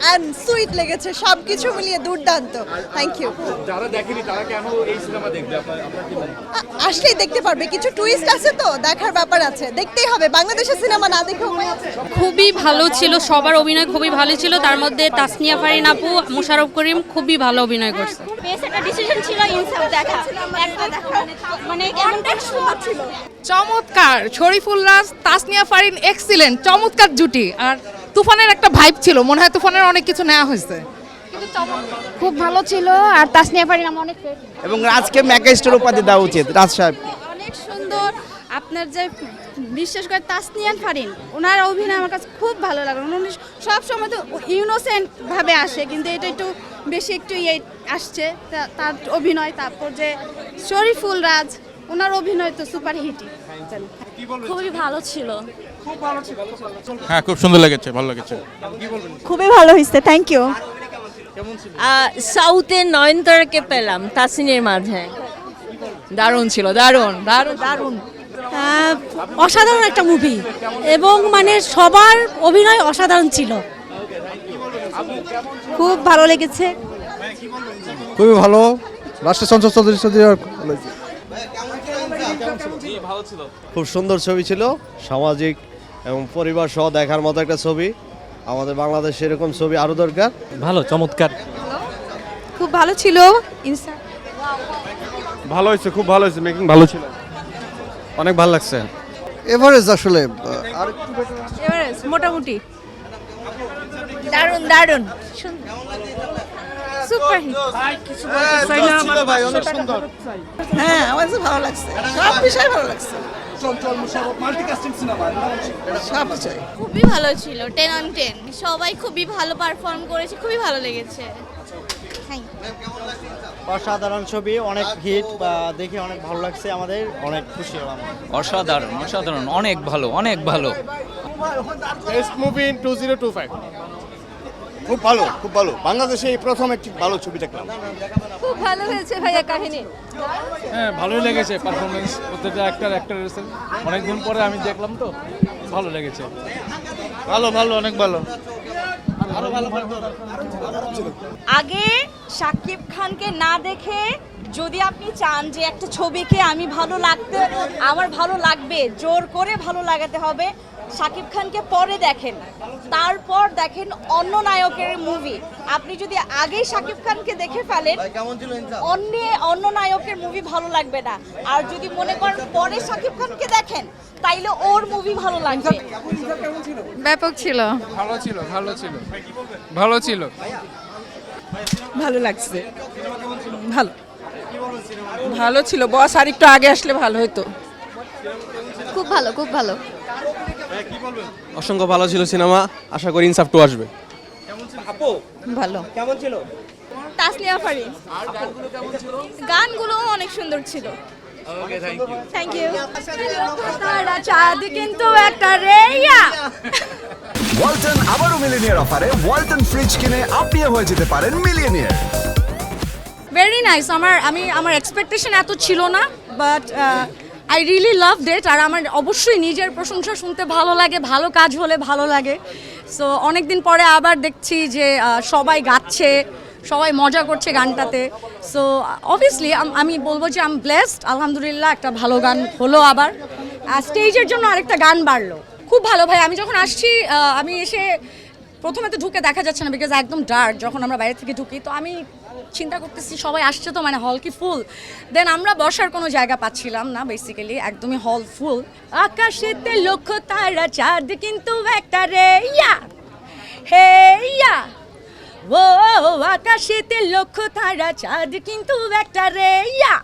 And sweet লেগেছে, সব কিছু মিলিয়ে দুর্দান্ত। Thank you. যারা দেখেনি তারা কেন এই সিনেমা দেখবে আপনার কি মনে হয়? আসলেই দেখতে পারবে, কিছু টুইস্ট আছে তো, দেখার ব্যাপার আছে, দেখতেই হবে। বাংলাদেশের সিনেমা না দেখেও খুবই ভালো ছিল, সবার অভিনয় খুবই ভালো ছিল। তার মধ্যে তাসনিয়া ফারিন আপু, মোশাররফ করিম খুবই ভালো অভিনয় করছে। বেশ একটা ডিসিশন ছিল ইনসাফ দেখা, একটা দেখা মানে অনেক সুন্দর ছিল। চমৎকার, শরীফুল রাজ, তাসনিয়া ফারিন এক্সিলেন্ট, চমৎকার জুটি। আর তুফানের একটা ভাইব ছিল, মনে হয় তুফানের অনেক কিছু নেওয়া হয়েছে। খুব ভালো ছিল। আর তাসনিয়া ফারিন আমার অনেক এবং রাজকে মেগাস্টার উপাধি দেওয়া উচিত, রাজ সাহেব। অনেক সুন্দর। আপনার যে বিশেষ করে তাসনিয়া ফারিন, ওনার অভিনয় আমার কাছে খুব ভালো লাগে। উনি সবসময় তো ইনোসেন্ট ভাবে আসে, কিন্তু এটা একটু বেশি একটু আসছে তার অভিনয়। তারপর যে শরীফুল রাজ, ওনার অভিনয় তো সুপার হিটই। খুবই ভালো ছিল। হ্যাঁ, খুব সুন্দর লেগেছে, ভালো লেগেছে। খুবই ভালো হয়েছে, থ্যাংক ইউ। সাউথের নয়নতারাকে পেলাম তাসিনের মাঝে। দারুণ ছিল, দারুণ দারুণ দারুণ। অসাধারণ একটা মুভি, এবং মানে সবার অভিনয় অসাধারণ ছিল। খুব ভালো লেগেছে। খুবই ভালো। লাস্টে চঞ্চল চৌধুরী খুব সুন্দর ছবি ছিল, সামাজিক এবং পরিবার সহ দেখার মতো একটা ছবি। আমাদের বাংলাদেশে এরকম ছবি আরো দরকার। ভালো, চমৎকার। খুব ভালো ছিল। ভালো হয়েছে, খুব ভালো হয়েছে, মেকিং ভালো ছিল, অনেক ভালো লাগছে। এভারেজ আসলে মোটামুটি দারুণ দারুণ সুপার হিট। হ্যাঁ, আমার কাছে ভালো লাগছে, সব বিষয় ভালো লাগছে, সব বিষয় খুবই ভালো ছিল, 10 on 10। সবাই খুবই ভালো পারফর্ম করেছে, খুবই ভালো লেগেছে। অসাধারণ ছবি, অনেক হিট, দেখে অনেক ভালো লাগছে, আমাদের অনেক খুশি হলাম। অসাধারণ, অসাধারণ, অনেক ভালো, অনেক ভালো। Best movie in 2025। খুব ভালো, খুব ভালো। বাংলাদেশে এই প্রথম একটি ভালো ছবি দেখলাম। খুব ভালো হয়েছে ভাইয়া কাহিনী। হ্যাঁ, ভালোই লেগেছে পারফরমেন্স, প্রত্যেকটা অ্যাক্টরের। অনেকদিন পরে আমি দেখলাম তো, ভালো লেগেছে। ভালো ভালো, অনেক ভালো। আগে শাকিব খানকে না দেখে যদি আপনি চান যে একটা ছবিকে আমার ভালো লাগবে, জোর করে ভালো লাগাতে হবে, শাকিব খানকে পরে দেখেন, তারপর দেখেন অন্য নায়কের মুভি। আপনি যদি আগেই শাকিব খানকে দেখে ফেলেন, অন্য নায়কের মুভি ভালো লাগবে না। আর যদি মনে করেন পরে শাকিব খানকে দেখেন, তাইলে ওর মুভি ভালো লাগবে। ব্যাপক ছিল। ভালো ছিল, ভালো ছিল, ভালো ছিল। ভালো লাগছে, ভালো ভালো ছিল। বস আর একটু আগে আসলে ভালো হতো। খুব ভালো, খুব ভালো। অসংখ্য ভালো ছিল সিনেমা, আশা করি ইনসাফ টু আসবে। ভালো। তাসনিয়া ফারিন, গানগুলো অনেক সুন্দর ছিল। Thank you. তারা চাঁদ কিন্তু একটা রেইয়া। ওয়ালটন আবারও মিলিনিয়ার অফারে ওয়ালটন ফ্রিজ কিনে আপনিও হয়ে যেতে পারেন মিলিয়নিয়ার। Very nice. আমার এক্সপেকটেশন এত ছিল না, বাট আই রিয়েলি লাভ ইট। আর আমার অবশ্যই নিজের প্রশংসা শুনতে ভালো লাগে, ভালো কাজ হলে ভালো লাগে। সো অনেকদিন পরে আবার দেখছি যে সবাই গাচ্ছে, সবাই মজা করছে গানটাতে। সো অবভিয়াসলি আমি বলবো যে আমি ব্লেসড, আলহামদুলিল্লাহ। একটা ভালো গান হলো, আবার স্টেজের জন্য আরেকটা গান বাড়লো। খুব ভালো ভাই। আমি যখন আসছি, আমি এসে প্রথমে তো ঢুকে দেখা যাচ্ছে না, বিকজ একদম ডার্ক যখন আমরা বাইরে থেকে ঢুকি। তো আমি চিন্তা করতেছি সবাই আসছে তো, মানে হল কি ফুল। দেন আমরা বসার কোনো জায়গা পাচ্ছিলাম না, বেসিক্যালি একদমই হল ফুল। আকাশেতে লক্ষ তারা, চাঁদ কিন্তু একটা রে ইয়া, হে ইয়া। ও আকাশেতে লক্ষ তারা, চাঁদ কিন্তু একটা রে ইয়া।